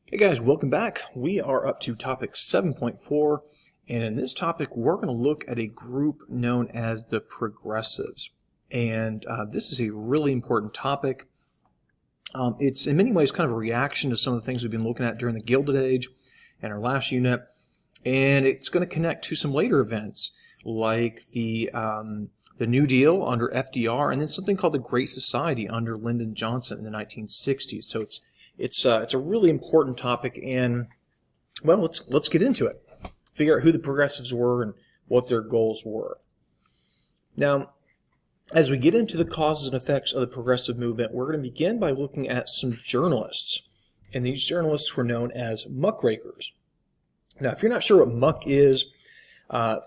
Hey guys, welcome back. We are up to topic 7.4, and in this topic we're going to look at a group known as the progressives. And this is a really important topic. It's in many ways kind of a reaction to some of the things we've been looking at during the Gilded Age and our last unit, and it's going to connect to some later events like the New Deal under FDR, and then something called the Great Society under Lyndon Johnson in the 1960s. So it's a really important topic, and well, let's get into it. Figure out who the progressives were and what their goals were. Now, as we get into the causes and effects of the progressive movement, we're going to begin by looking at some journalists, and these journalists were known as muckrakers. Now, if you're not sure what muck is,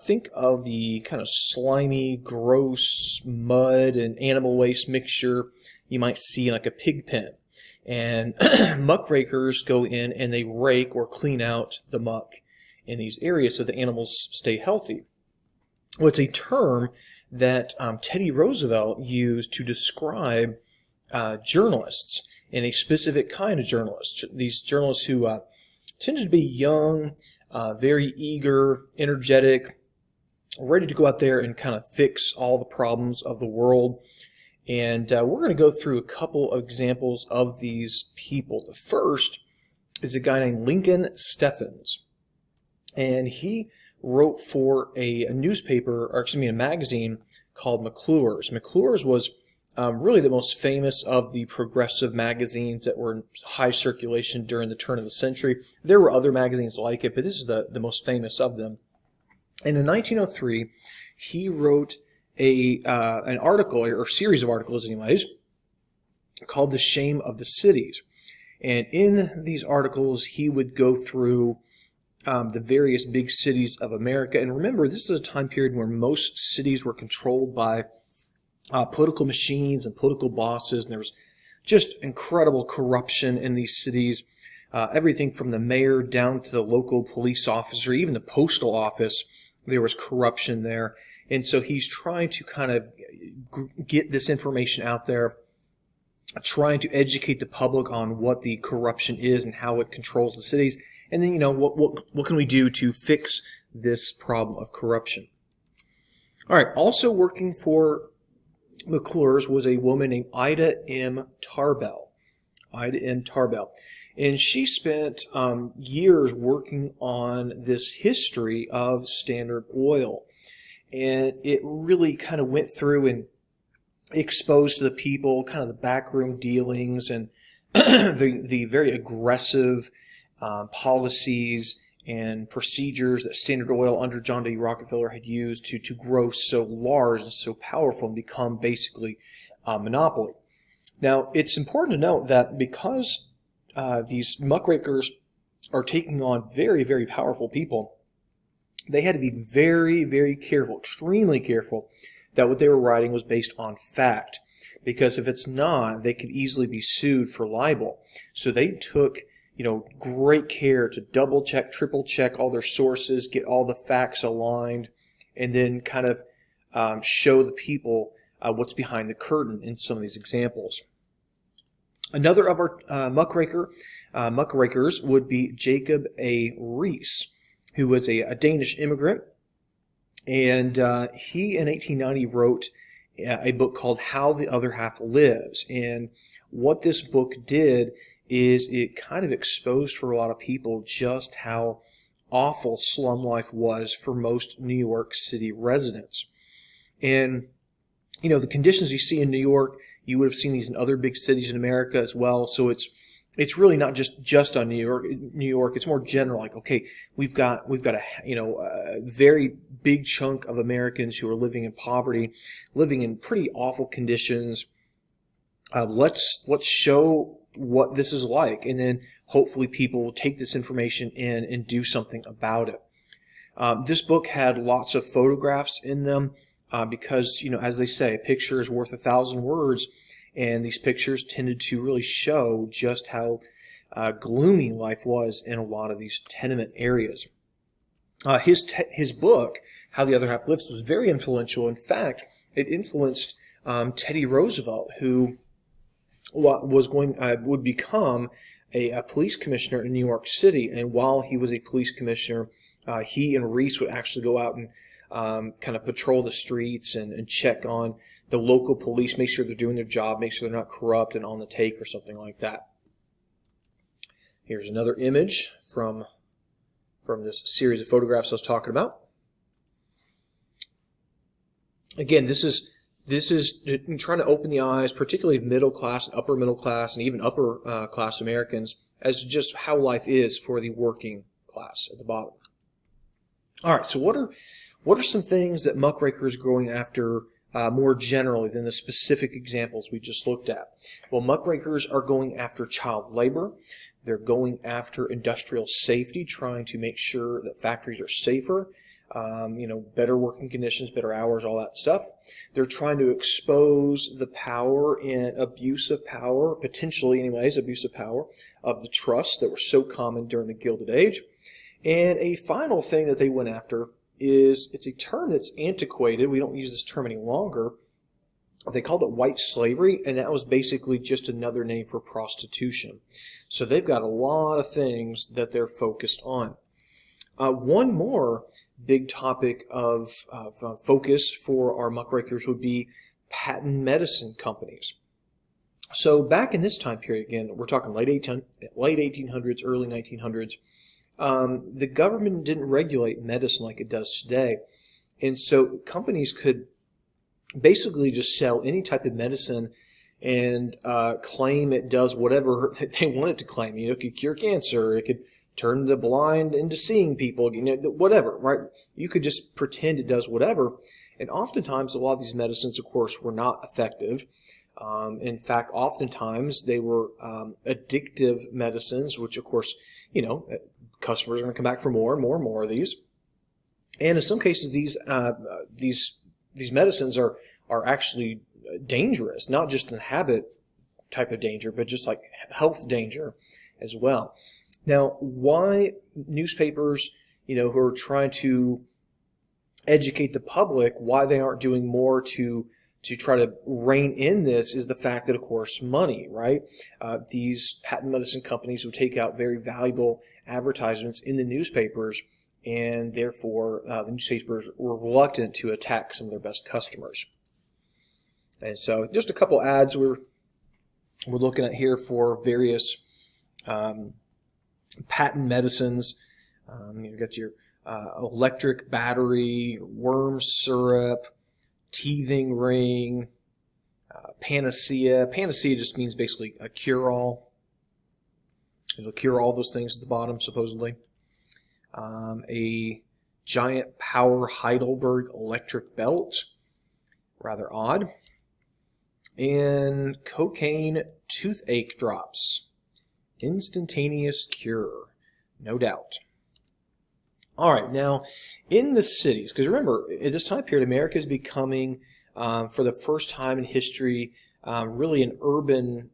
think of the kind of slimy, gross mud and animal waste mixture you might see in like a pig pen. And muckrakers go in and they rake or clean out the muck in these areas so the animals stay healthy. Well, it's a term that Teddy Roosevelt used to describe journalists, and a specific kind of journalists. These journalists who tended to be young, very eager, energetic, ready to go out there and kind of fix all the problems of the world. And we're going to go through a couple of examples of these people. The first is a guy named Lincoln Steffens, and he wrote for a newspaper, or excuse me, a magazine called McClure's. McClure's was really the most famous of the progressive magazines that were in high circulation during the turn of the century. There were other magazines like it, but this is the most famous of them. And in 1903, he wrote an article, or series of articles anyways, called The Shame of the Cities. And in these articles, he would go through the various big cities of America. And remember, this is a time period where most cities were controlled by political machines and political bosses, and there was just incredible corruption in these cities. Everything from the mayor down to the local police officer, even the postal office, there was corruption there. And so he's trying to kind of get this information out there, trying to educate the public on what the corruption is and how it controls the cities. And then, what can we do to fix this problem of corruption? All right, also working for McClure's was a woman named Ida M. Tarbell. Ida M. Tarbell. And she spent years working on this history of Standard Oil. And it really kind of went through and exposed to the people kind of the backroom dealings and the very aggressive policies and procedures that Standard Oil under John D. Rockefeller had used to grow so large and so powerful and become basically a monopoly. Now, it's important to note that because these muckrakers are taking on very, very powerful people, they had to be very, very careful, extremely careful, that what they were writing was based on fact. Because if it's not, they could easily be sued for libel. So they took, great care to double check, triple check all their sources, get all the facts aligned, and then kind of show the people what's behind the curtain in some of these examples. Another of our muckrakers would be Jacob A. Reese, who was a Danish immigrant, and he in 1890 wrote a book called How the Other Half Lives. And what this book did is it kind of exposed for a lot of people just how awful slum life was for most New York City residents. And the conditions you see in New York, you would have seen these in other big cities in America as well. So it's really not just on New York. It's more general. Like, okay, we've got a very big chunk of Americans who are living in poverty, living in pretty awful conditions. Let's show what this is like, and then hopefully people will take this information in and do something about it. This book had lots of photographs in them because, as they say, a picture is worth 1,000 words. And these pictures tended to really show just how gloomy life was in a lot of these tenement areas. His book, How the Other Half Lives, was very influential. In fact, it influenced Teddy Roosevelt, who would become a police commissioner in New York City, and while he was a police commissioner, he and Reese would actually go out and kind of patrol the streets and check on the local police, make sure they're doing their job, make sure they're not corrupt and on the take or something like that. Here's another image from this series of photographs I was talking about. Again, this is trying to open the eyes, particularly of middle class, upper middle class, and even upper class Americans, as just how life is for the working class at the bottom. All right, so what are some things that Muckrakers are going after more generally than the specific examples we just looked at? Well, Muckrakers are going after child labor. They're going after industrial safety, trying to make sure that factories are safer, better working conditions, better hours, all that stuff. They're trying to expose the power and abuse of power, potentially anyways, abuse of power, of the trusts that were so common during the Gilded Age. And a final thing that they went after is, it's a term that's antiquated. We don't use this term any longer. They called it white slavery, and that was basically just another name for prostitution. So they've got a lot of things that they're focused on. One more big topic of focus for our Muckrakers would be patent medicine companies. So back in this time period, again, we're talking late 1800s, early 1900s, the government didn't regulate medicine like it does today. And so companies could basically just sell any type of medicine and claim it does whatever they want it to claim. It could cure cancer, it could turn the blind into seeing people, whatever, right? You could just pretend it does whatever. And oftentimes, a lot of these medicines, of course, were not effective. In fact, oftentimes they were addictive medicines, which, of course, customers are going to come back for more and more and more of these. And in some cases, these medicines are actually dangerous, not just in habit type of danger, but just like health danger as well. Now, why newspapers, who are trying to educate the public, why they aren't doing more to try to rein in this is the fact that, of course, money, right? These patent medicine companies will take out very valuable advertisements in the newspapers, and therefore the newspapers were reluctant to attack some of their best customers. And so just a couple ads we're looking at here for various patent medicines. You've got your electric battery, worm syrup, teething ring, panacea. Panacea just means basically a cure-all. It'll cure all those things at the bottom, supposedly. A giant power Heidelberg electric belt. Rather odd. And cocaine toothache drops. Instantaneous cure. No doubt. All right, now in the cities, because remember, at this time period, America is becoming, for the first time in history, really an urban.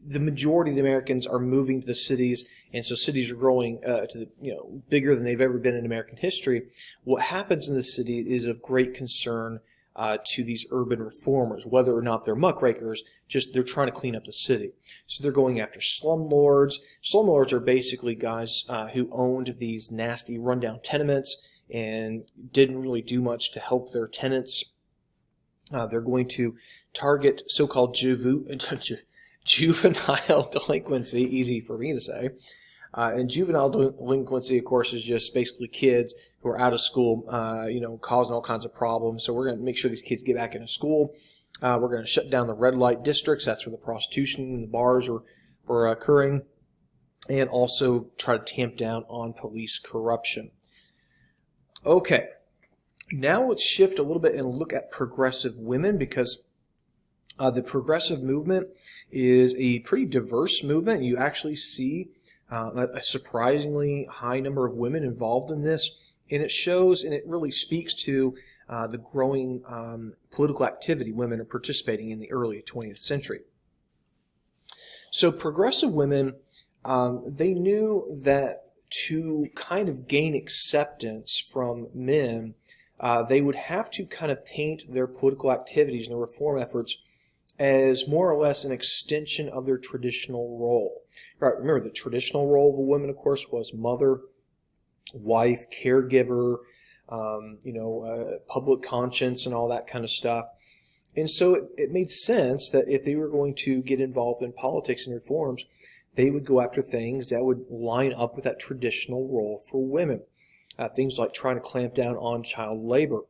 The majority of the Americans are moving to the cities, and so cities are growing bigger than they've ever been in American history. What happens in the city is of great concern to these urban reformers, whether or not they're muckrakers. Just they're trying to clean up the city. So they're going after slumlords. Slumlords are basically guys who owned these nasty rundown tenements and didn't really do much to help their tenants. They're going to target so-called juvenile delinquency, easy for me to say. And juvenile delinquency, of course, is just basically kids who are out of school, causing all kinds of problems. So we're going to make sure these kids get back into school. We're going to shut down the red light districts. That's where the prostitution and the bars were occurring. And also try to tamp down on police corruption. Okay. Now let's shift a little bit and look at progressive women, because the progressive movement is a pretty diverse movement. You actually see a surprisingly high number of women involved in this, and it shows and it really speaks to the growing political activity women are participating in the early 20th century. So progressive women, they knew that to kind of gain acceptance from men, they would have to kind of paint their political activities and their reform efforts as more or less an extension of their traditional role. Right, remember, the traditional role of a woman, of course, was mother, wife, caregiver, public conscience, and all that kind of stuff. And so it made sense that if they were going to get involved in politics and reforms, they would go after things that would line up with that traditional role for women. Things like trying to clamp down on child labor,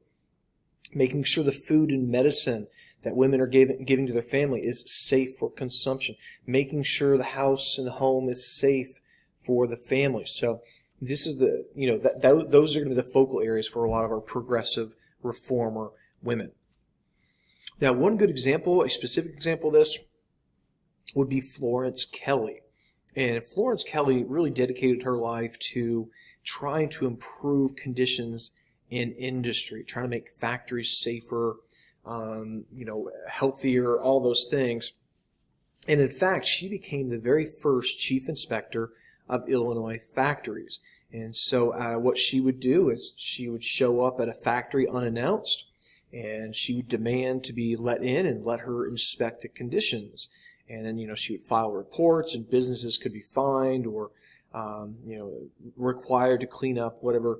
making sure the food and medicine that women are giving to their family is safe for consumption, making sure the house and the home is safe for the family. So this is those are going to be the focal areas for a lot of our progressive reformer women. Now, one good example, a specific example of this, would be Florence Kelly. And Florence Kelly really dedicated her life to trying to improve conditions in industry, trying to make factories safer, healthier, all those things. And in fact, she became the very first chief inspector of Illinois factories. And so what she would do is she would show up at a factory unannounced, and she would demand to be let in and let her inspect the conditions. And then, she would file reports, and businesses could be fined or, required to clean up whatever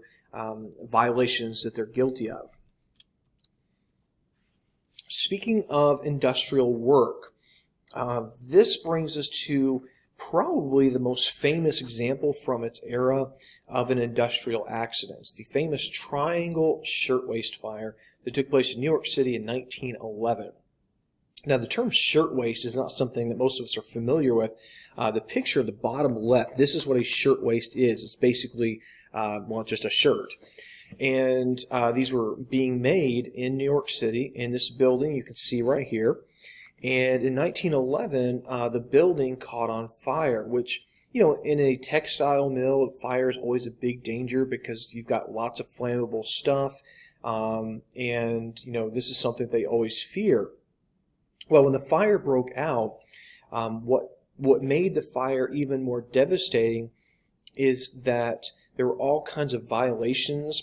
violations that they're guilty of. Speaking of industrial work, this brings us to probably the most famous example from its era of an industrial accident. It's the famous Triangle Shirtwaist Fire that took place in New York City in 1911. Now, the term shirtwaist is not something that most of us are familiar with. The picture at the bottom left, this is what a shirtwaist is. It's basically, just a shirt. And these were being made in New York City in this building you can see right here. And in 1911, the building caught on fire, which, in a textile mill, fire is always a big danger because you've got lots of flammable stuff. This is something they always fear. Well, when the fire broke out, what made the fire even more devastating is that there were all kinds of violations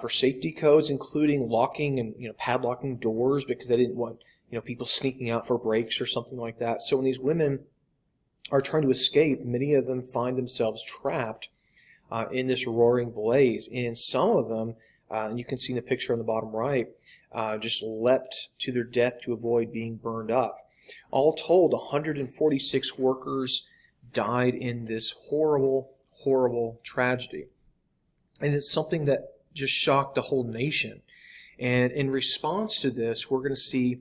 for safety codes, including locking and padlocking doors because they didn't want people sneaking out for breaks or something like that. So when these women are trying to escape, many of them find themselves trapped in this roaring blaze, and some of them, and you can see in the picture on the bottom right, just leapt to their death to avoid being burned up. All told, 146 workers died in this horrible, horrible tragedy. And it's something that just shocked the whole nation. And in response to this, we're going to see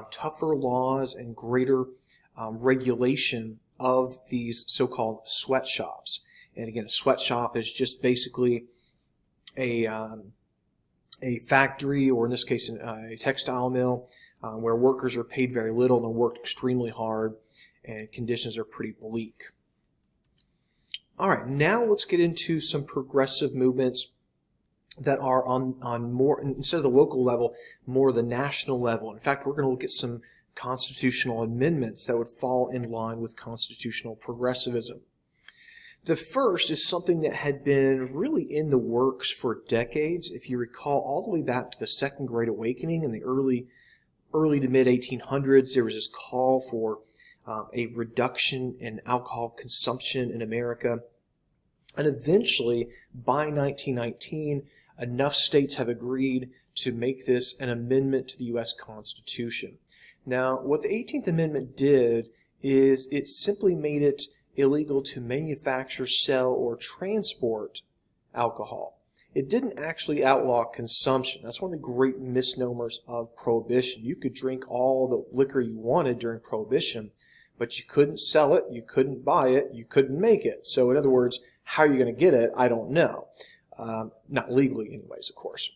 tougher laws and greater regulation of these so-called sweatshops. And again, a sweatshop is just basically a factory, or in this case, a textile mill, where workers are paid very little and worked extremely hard, and conditions are pretty bleak. All right, now let's get into some progressive movements that are on more, instead of the local level, more the national level. In fact, we're going to look at some constitutional amendments that would fall in line with constitutional progressivism. The first is something that had been really in the works for decades. If you recall, all the way back to the Second Great Awakening in the early to mid 1800s, there was this call for a reduction in alcohol consumption in America. And eventually, by 1919, enough states have agreed to make this an amendment to the U.S. Constitution. Now, what the 18th Amendment did is it simply made it illegal to manufacture, sell, or transport alcohol. It didn't actually outlaw consumption. That's one of the great misnomers of Prohibition. You could drink all the liquor you wanted during Prohibition, but you couldn't sell it, you couldn't buy it, you couldn't make it. So in other words, how are you going to get it? I don't know. Not legally anyways, of course.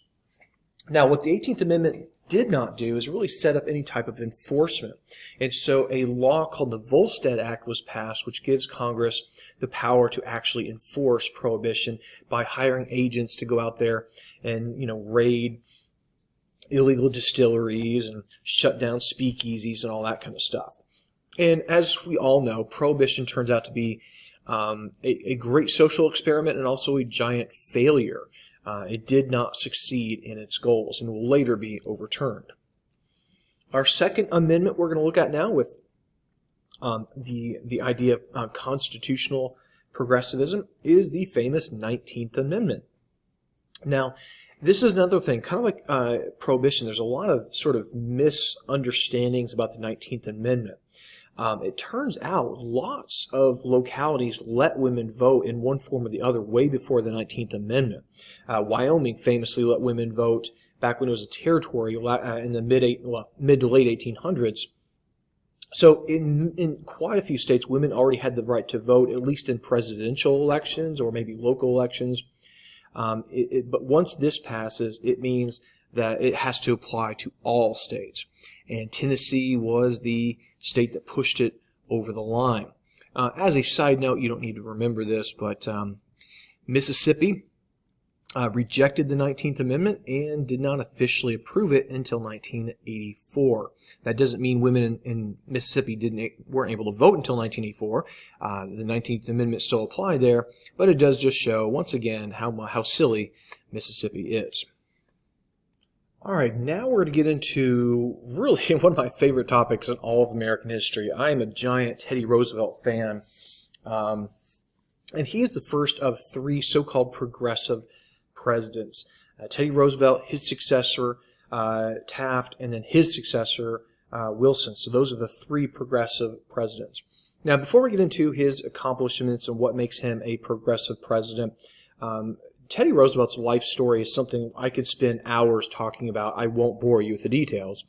Now, what the 18th Amendment did not do is really set up any type of enforcement. And so a law called the Volstead Act was passed, which gives Congress the power to actually enforce Prohibition by hiring agents to go out there and, raid illegal distilleries and shut down speakeasies and all that kind of stuff. And as we all know, Prohibition turns out to be a great social experiment and also a giant failure. It did not succeed in its goals and will later be overturned. Our second amendment we're going to look at now with the idea of constitutional progressivism is the famous 19th Amendment. Now, this is another thing, kind of like prohibition. There's a lot of sort of misunderstandings about the 19th Amendment. It turns out lots of localities let women vote in one form or the other way before the 19th Amendment. Wyoming famously let women vote back when it was a territory in the mid to late 1800s. So in quite a few states, women already had the right to vote, at least in presidential elections or maybe local elections. But once this passes, it means that it has to apply to all states. And Tennessee was the state that pushed it over the line. As a side note, you don't need to remember this, but Mississippi rejected the 19th Amendment and did not officially approve it until 1984. That doesn't mean women in Mississippi weren't able to vote until 1984. The 19th Amendment still applied there, but it does just show, once again, how silly Mississippi is. All right, now we're going to get into really one of my favorite topics in all of American history. I am a giant Teddy Roosevelt fan, and he is the first of three so-called progressive presidents. Teddy Roosevelt, his successor, Taft, and then his successor, Wilson. So those are the three progressive presidents. Now, before we get into his accomplishments and what makes him a progressive president, Teddy Roosevelt's life story is something I could spend hours talking about. I won't bore you with the details.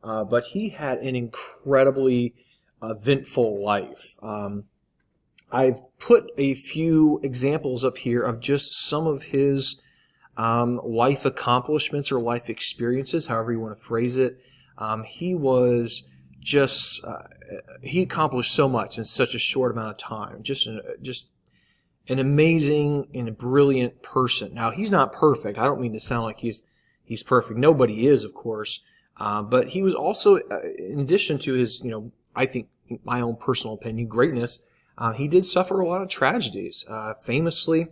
But he had an incredibly eventful life. I've put a few examples up here of just some of his life accomplishments or life experiences, however you want to phrase it. He was just, he accomplished so much in such a short amount of time. Just an amazing and a brilliant person. Now, he's not perfect. I don't mean to sound like he's perfect. Nobody is, of course. But he was also, in addition to his, I think, my own personal opinion, greatness, he did suffer a lot of tragedies. Famously,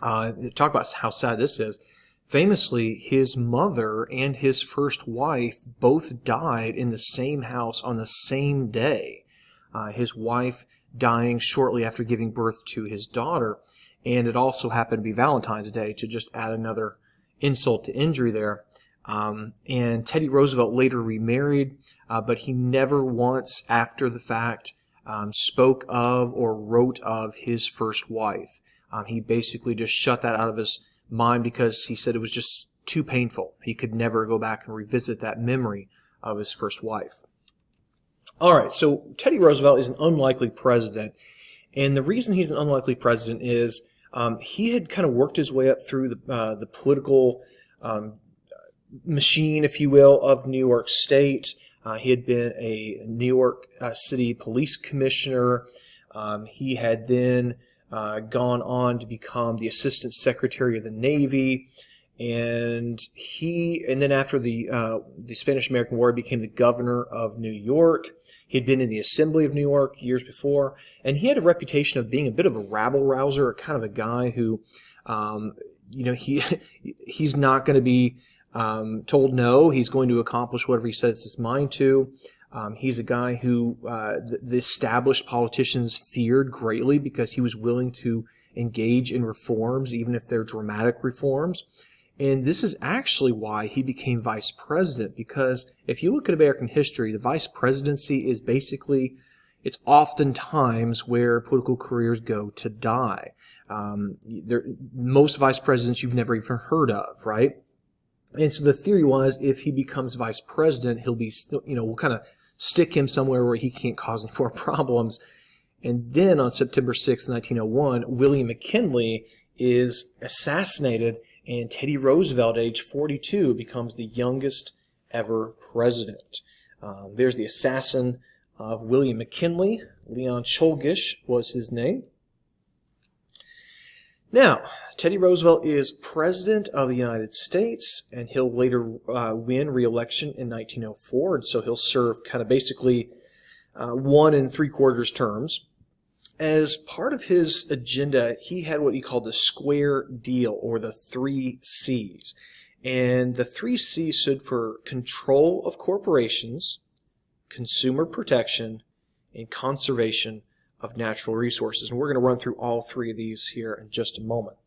talk about how sad this is. Famously, his mother and his first wife both died in the same house on the same day. His wife dying shortly after giving birth to his daughter, and it also happened to be Valentine's Day, to just add another insult to injury there. And Teddy Roosevelt later remarried, but he never once after the fact spoke of or wrote of his first wife. He basically just shut that out of his mind because he said it was just too painful. He could never go back and revisit that memory of his first wife. All right, so Teddy Roosevelt is an unlikely president, and the reason he's an unlikely president is he had kind of worked his way up through the political machine, if you will, of New York State. He had been a New York City police commissioner. He had then gone on to become the Assistant Secretary of the Navy. And then after the Spanish-American War, he became the governor of New York. He had been in the Assembly of New York years before, and he had a reputation of being a bit of a rabble-rouser, kind of a guy who, he's not going to be told no. He's going to accomplish whatever he sets his mind to. He's a guy who the established politicians feared greatly because he was willing to engage in reforms, even if they're dramatic reforms. And this is actually why he became vice president, because if you look at American history, the vice presidency is basically, it's oftentimes where political careers go to die. Most vice presidents you've never even heard of, right? And so the theory was if he becomes vice president, he'll be, we'll kind of stick him somewhere where he can't cause any more problems. And then on September 6th, 1901, William McKinley is assassinated, and Teddy Roosevelt, age 42, becomes the youngest ever president. There's the assassin of William McKinley. Leon Czolgosz was his name. Now, Teddy Roosevelt is president of the United States, and he'll later win re-election in 1904, and so he'll serve kind of basically 1 3/4 terms. As part of his agenda, he had what he called the square deal, or the 3 C's. And the 3C stood for control of corporations, consumer protection, and conservation of natural resources. And we're going to run through all three of these here in just a moment.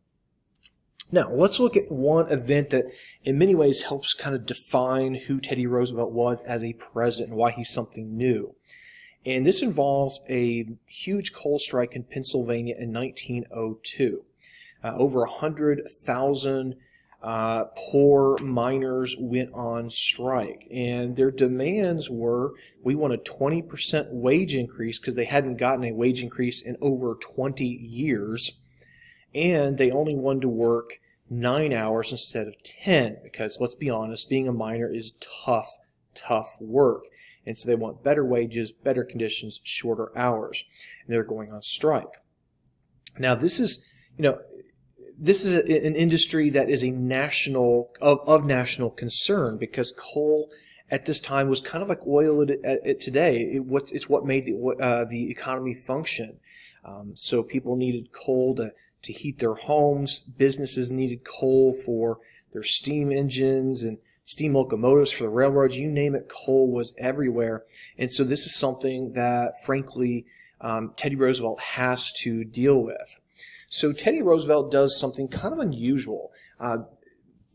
Now, let's look at one event that in many ways helps kind of define who Teddy Roosevelt was as a president and why he's something new. And this involves a huge coal strike in Pennsylvania in 1902. Over 100,000 poor miners went on strike, and their demands were, we want a 20% wage increase because they hadn't gotten a wage increase in over 20 years, and they only wanted to work 9 hours instead of 10 because, let's be honest, being a miner is tough work. And so they want better wages, better conditions, shorter hours, and they're going on strike. Now, this is an industry that is a national of national concern because coal at this time was kind of like oil today. It's what made the economy function. So people needed coal to heat their homes. Businesses needed coal for their steam engines and steam locomotives for the railroads. You name it, coal was everywhere. And so this is something that, frankly, Teddy Roosevelt has to deal with. So Teddy Roosevelt does something kind of unusual.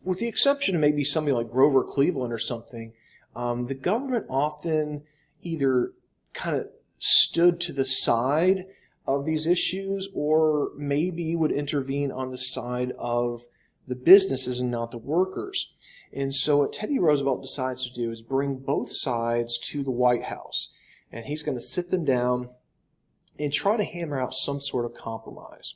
With the exception of maybe somebody like Grover Cleveland or something, the government often either kind of stood to the side of these issues or maybe would intervene on the side of the businesses and not the workers. And so what Teddy Roosevelt decides to do is bring both sides to the White House. And he's going to sit them down and try to hammer out some sort of compromise.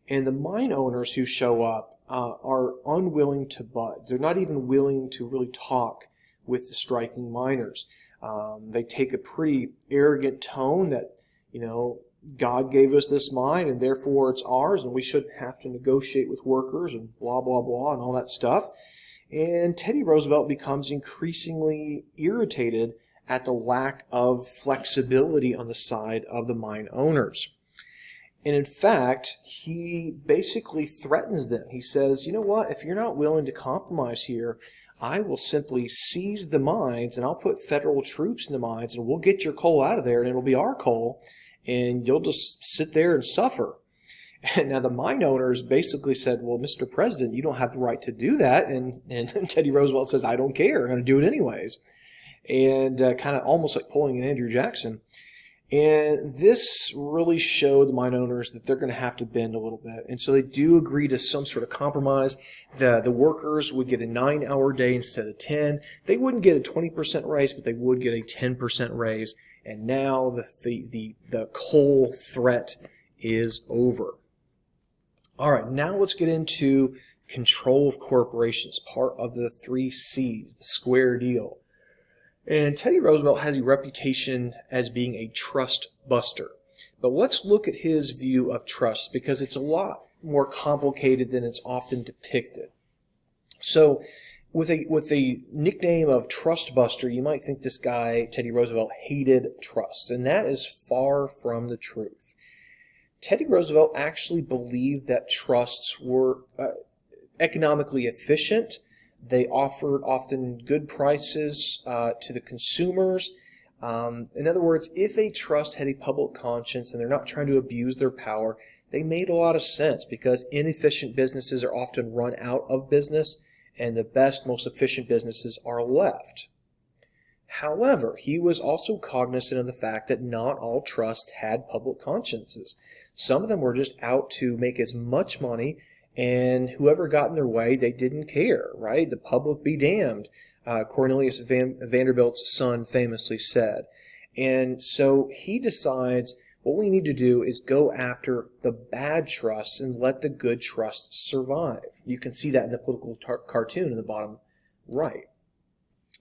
And the mine owners who show up are unwilling to budge. They're not even willing to really talk with the striking miners. They take a pretty arrogant tone that, God gave us this mine and therefore it's ours and we shouldn't have to negotiate with workers and blah, blah, blah and all that stuff. And Teddy Roosevelt becomes increasingly irritated at the lack of flexibility on the side of the mine owners. And in fact, he basically threatens them. He says, you know what, if you're not willing to compromise here, I will simply seize the mines and I'll put federal troops in the mines and we'll get your coal out of there and it'll be our coal and you'll just sit there and suffer. And now the mine owners basically said, well, Mr. President, you don't have the right to do that. And Teddy Roosevelt says, I don't care. I'm going to do it anyways. And kind of almost like pulling an Andrew Jackson. And this really showed the mine owners that they're going to have to bend a little bit. And so they do agree to some sort of compromise. The workers would get a 9-hour day instead of 10. They wouldn't get a 20% raise, but they would get a 10% raise. And now the coal threat is over. All right, now let's get into control of corporations, part of the 3 C's, the square deal. And Teddy Roosevelt has a reputation as being a trust buster. But let's look at his view of trust because it's a lot more complicated than it's often depicted. So with a nickname of Trust Buster, you might think this guy, Teddy Roosevelt, hated trusts, and that is far from the truth. Teddy Roosevelt actually believed that trusts were economically efficient. They offered often good prices to the consumers. In other words, if a trust had a public conscience and they're not trying to abuse their power, they made a lot of sense because inefficient businesses are often run out of business and the best, most efficient businesses are left. However, he was also cognizant of the fact that not all trusts had public consciences. Some of them were just out to make as much money, and whoever got in their way, they didn't care, right? The public be damned, Cornelius Vanderbilt's son famously said. And so he decides what we need to do is go after the bad trusts and let the good trusts survive. You can see that in the political cartoon in the bottom right.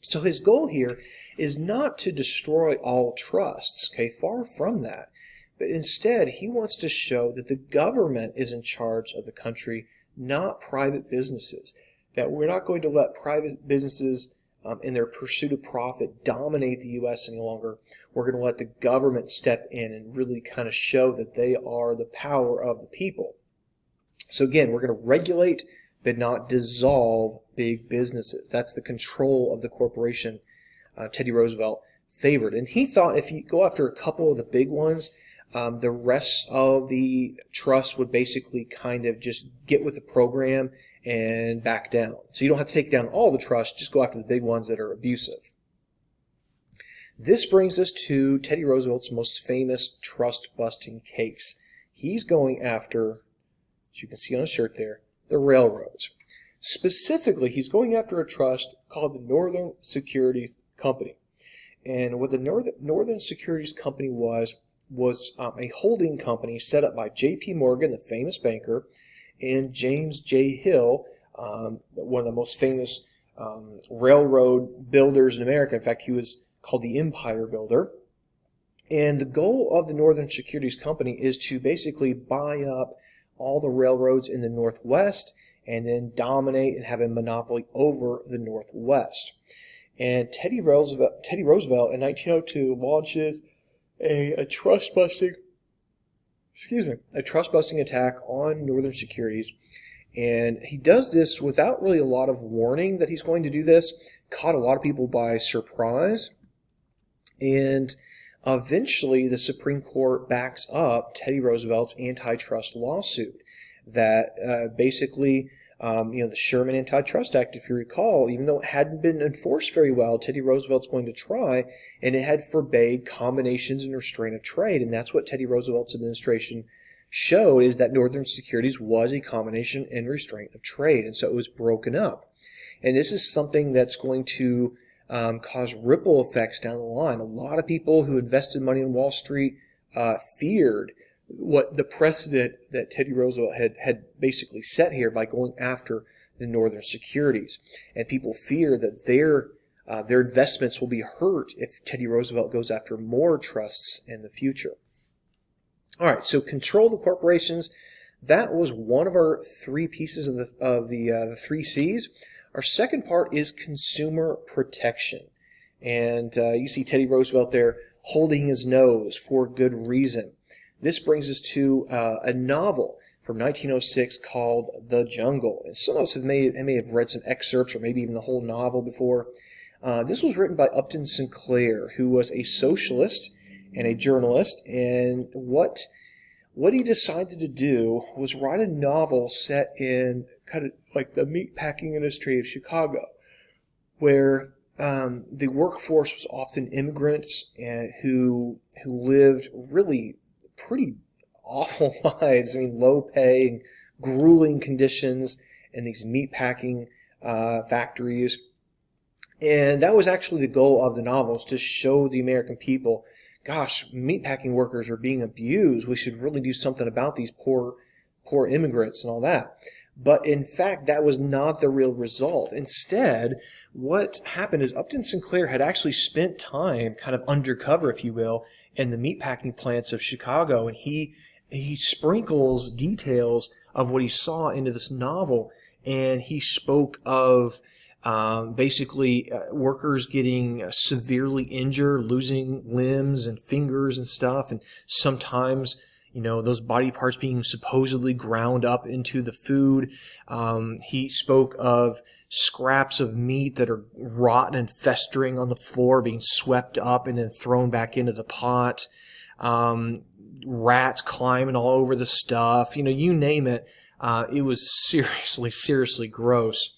So his goal here is not to destroy all trusts, okay, far from that. But instead, he wants to show that the government is in charge of the country, not private businesses. That we're not going to let private businesses in their pursuit of profit dominate the U.S. any longer. We're going to let the government step in and really kind of show that they are the power of the people. So again, we're going to regulate but not dissolve big businesses. That's the control of the corporation Teddy Roosevelt favored. And he thought if you go after a couple of the big ones, the rest of the trust would basically kind of just get with the program and back down. So you don't have to take down all the trusts, just go after the big ones that are abusive. This brings us to Teddy Roosevelt's most famous trust-busting case. He's going after, as you can see on his shirt there, the railroads. Specifically, he's going after a trust called the Northern Securities Company. And what the Northern Securities Company was a holding company set up by J.P. Morgan, the famous banker, and James J. Hill, one of the most famous railroad builders in America. In fact, he was called the Empire Builder. And the goal of the Northern Securities Company is to basically buy up all the railroads in the Northwest and then dominate and have a monopoly over the Northwest. And Teddy Roosevelt in 1902 launches a trust-busting attack on Northern Securities. And he does this without really a lot of warning that he's going to do this. Caught a lot of people by surprise. And eventually the Supreme Court backs up Teddy Roosevelt's antitrust lawsuit that basically, the Sherman Antitrust Act, if you recall, even though it hadn't been enforced very well, Teddy Roosevelt's going to try, and it had forbade combinations and restraint of trade. And that's what Teddy Roosevelt's administration showed, is that Northern Securities was a combination and restraint of trade. And so it was broken up. And this is something that's going to cause ripple effects down the line. A lot of people who invested money in Wall Street feared what the precedent that Teddy Roosevelt had basically set here by going after the Northern Securities. And people fear that their investments will be hurt if Teddy Roosevelt goes after more trusts in the future. All right, so control the corporations. That was one of our three pieces of the three C's. Our second part is consumer protection. And you see Teddy Roosevelt there holding his nose for good reason. This brings us to a novel from 1906 called The Jungle. And some of us may have read some excerpts or maybe even the whole novel before. This was written by Upton Sinclair, who was a socialist and a journalist. And what he decided to do was write a novel set in kind of like the meatpacking industry of Chicago, where the workforce was often immigrants and who lived really pretty awful lives. I mean, low pay and grueling conditions in these meatpacking factories. And that was actually the goal of the novels, to show the American people, gosh, meatpacking workers are being abused. We should really do something about these poor immigrants and all that. But in fact, that was not the real result. Instead, what happened is Upton Sinclair had actually spent time kind of undercover, if you will, in the meatpacking plants of Chicago, and he sprinkles details of what he saw into this novel, and he spoke of basically workers getting severely injured, losing limbs and fingers and stuff, and sometimes those body parts being supposedly ground up into the food. He spoke of scraps of meat that are rotten and festering on the floor being swept up and then thrown back into the pot. Rats climbing all over the stuff. You name it. It was seriously gross.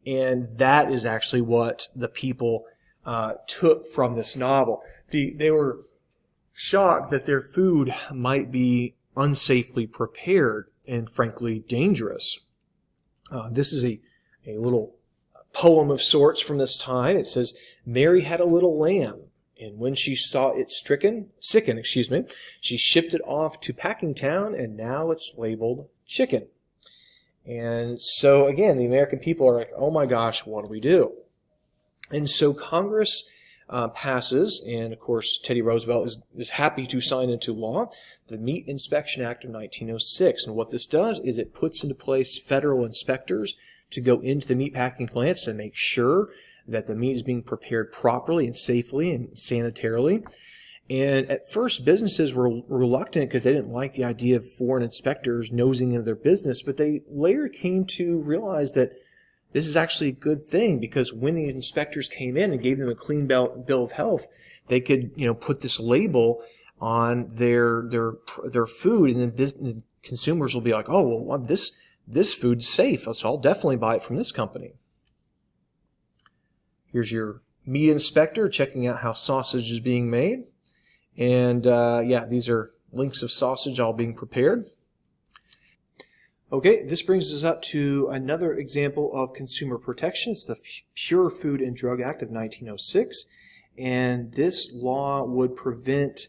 And that is actually what the people took from this novel. They were shocked that their food might be unsafely prepared and frankly dangerous. This is a little poem of sorts from this time. It says, "Mary had a little lamb, and when she saw it sicken, she shipped it off to Packingtown, and now it's labeled chicken." And so again, the American people are like, oh my gosh, what do we do? And so Congress passes, and of course Teddy Roosevelt is happy to sign into law, the Meat Inspection Act of 1906. And what this does is it puts into place federal inspectors to go into the meatpacking plants and make sure that the meat is being prepared properly and safely and sanitarily. And at first, businesses were reluctant because they didn't like the idea of foreign inspectors nosing into their business, but they later came to realize that this is actually a good thing, because when the inspectors came in and gave them a clean bill of health, they could, put this label on their food, and then consumers will be like, oh, well, this food's safe, so I'll definitely buy it from this company. Here's your meat inspector checking out how sausage is being made. And yeah, these are links of sausage all being prepared. Okay, this brings us up to another example of consumer protection. It's the Pure Food and Drug Act of 1906. And this law would prevent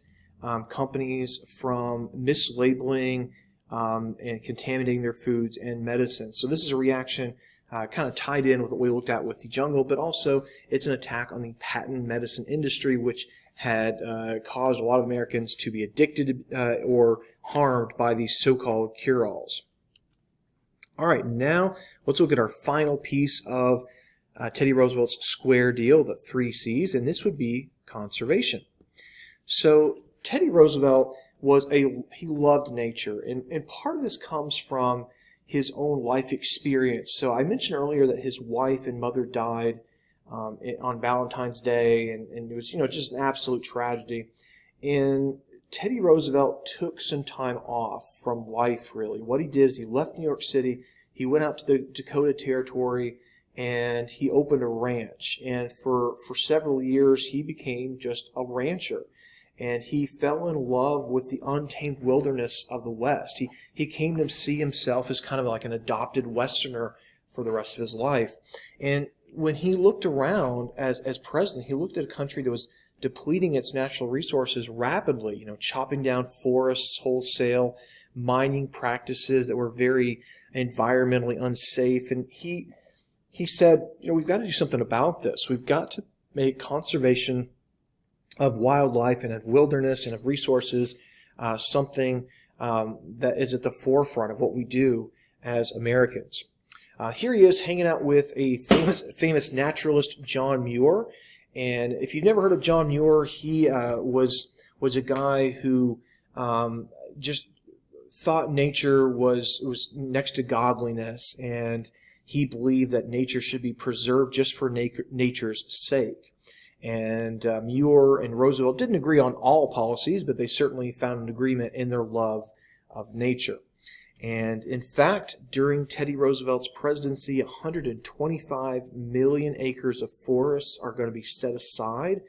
companies from mislabeling and contaminating their foods and medicines. So this is a reaction kind of tied in with what we looked at with the jungle, but also it's an attack on the patent medicine industry, which had caused a lot of Americans to be addicted or harmed by these so-called cure-alls. All right, now let's look at our final piece of Teddy Roosevelt's square deal, the 3 C's, and this would be conservation. So Teddy Roosevelt he loved nature, and part of this comes from his own life experience. So I mentioned earlier that his wife and mother died on Valentine's Day, and it was just an absolute tragedy. And Teddy Roosevelt took some time off from life, really. What he did is he left New York City, he went out to the Dakota Territory, and he opened a ranch. And for several years, he became just a rancher. And he fell in love with the untamed wilderness of the West. He came to see himself as kind of like an adopted Westerner for the rest of his life. And when he looked around as president, he looked at a country that was depleting its natural resources rapidly, chopping down forests wholesale, mining practices that were very environmentally unsafe. And he said, we've got to do something about this. We've got to make conservation of wildlife and of wilderness and of resources something that is at the forefront of what we do as Americans. Here he is hanging out with a famous naturalist, John Muir. And if you've never heard of John Muir, he was a guy who just thought nature was next to godliness, and he believed that nature should be preserved just for nature's sake. And Muir and Roosevelt didn't agree on all policies, but they certainly found an agreement in their love of nature. And in fact, during Teddy Roosevelt's presidency, 125 million acres of forests are going to be set aside.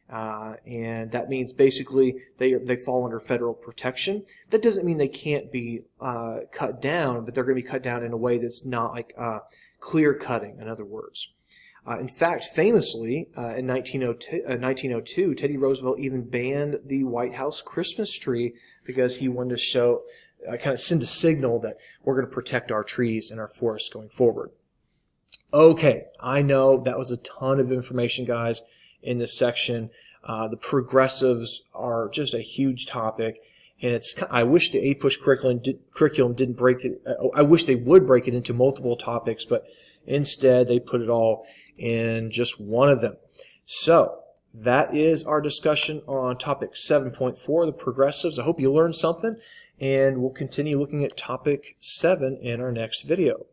And that means basically they fall under federal protection. That doesn't mean they can't be cut down, but they're going to be cut down in a way that's not like clear cutting, in other words. In fact, famously, in 1902, Teddy Roosevelt even banned the White House Christmas tree because he wanted to show, kind of send a signal that we're going to protect our trees and our forests going forward. Okay, I know that was a ton of information, guys, in this section. The progressives are just a huge topic, and I wish the APUSH curriculum didn't break it. I wish they would break it into multiple topics, but instead they put it all in just one of them. So that is our discussion on topic 7.4, the progressives. I hope you learned something, and we'll continue looking at topic 7 in our next video.